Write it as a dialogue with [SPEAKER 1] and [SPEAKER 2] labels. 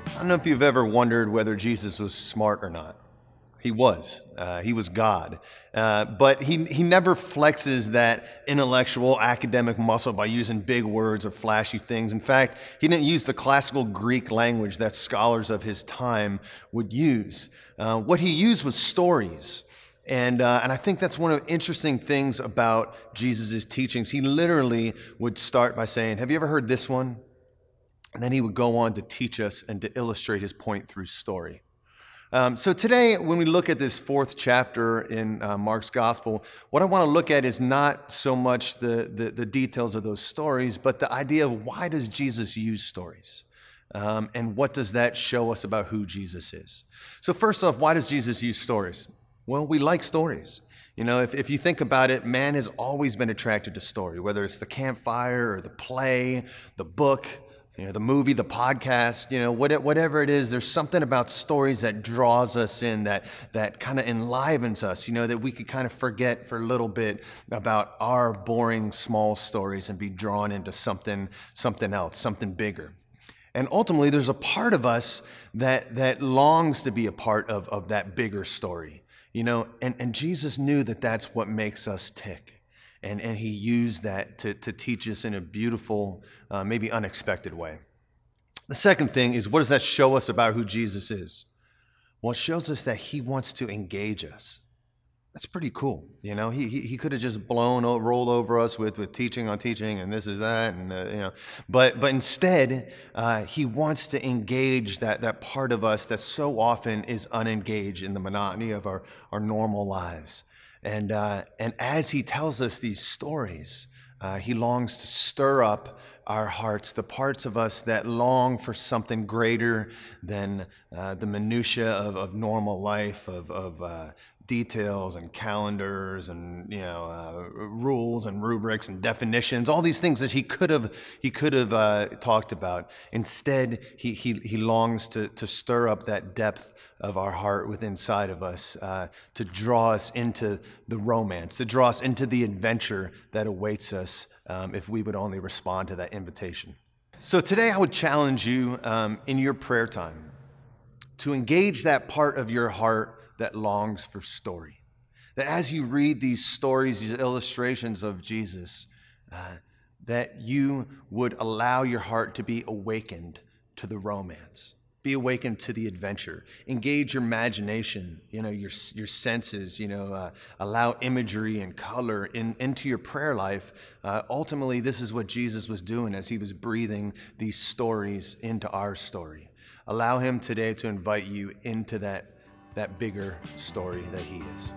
[SPEAKER 1] I don't know if you've ever wondered whether Jesus was smart or not. He was. He was God. But he never flexes that intellectual academic muscle by using big words or flashy things. In fact, he didn't use the classical Greek language that scholars of his time would use. What he used was stories. And I think that's one of the interesting things about Jesus' teachings. He literally would start by saying, "Have you ever heard this one?" And then he would go on to teach us and to illustrate his point through story. So today, when we look at this fourth chapter in Mark's gospel, what I want to look at is not so much the details of those stories, but the idea of why does Jesus use stories? And what does that show us about who Jesus is? So first off, why does Jesus use stories? Well, we like stories. You know, if you think about it, man has always been attracted to story, whether it's the campfire or the play, the book, the movie, the podcast, whatever it is, there's something about stories that draws us in, that kind of enlivens us, that we could kind of forget for a little bit about our boring small stories and be drawn into something else, something bigger. And ultimately, there's a part of us that longs to be a part of that bigger story, and Jesus knew that that's what makes us tick. And he used that to teach us in a beautiful, maybe unexpected way. The second thing is, what does that show us about who Jesus is? Well, it shows us that he wants to engage us. That's pretty cool. He could have just rolled over us with teaching on teaching and this is that, and but instead he wants to engage that part of us that so often is unengaged in the monotony of our normal lives. And as he tells us these stories, he longs to stir up our hearts, the parts of us that long for something greater than the minutia of normal life, of details and calendars and rules and rubrics and definitions, all these things that he could have talked about. Instead, he longs to stir up that depth of our heart within inside of us, to draw us into the romance, to draw us into the adventure that awaits us if we would only respond to that invitation. So today I would challenge you in your prayer time to engage that part of your heart that longs for story. That as you read these stories, these illustrations of Jesus, that you would allow your heart to be awakened to the romance. Be awakened to the adventure. Engage your imagination, your senses, allow imagery and color into your prayer life. Ultimately, this is what Jesus was doing as he was breathing these stories into our story. Allow him today to invite you into that bigger story that he is.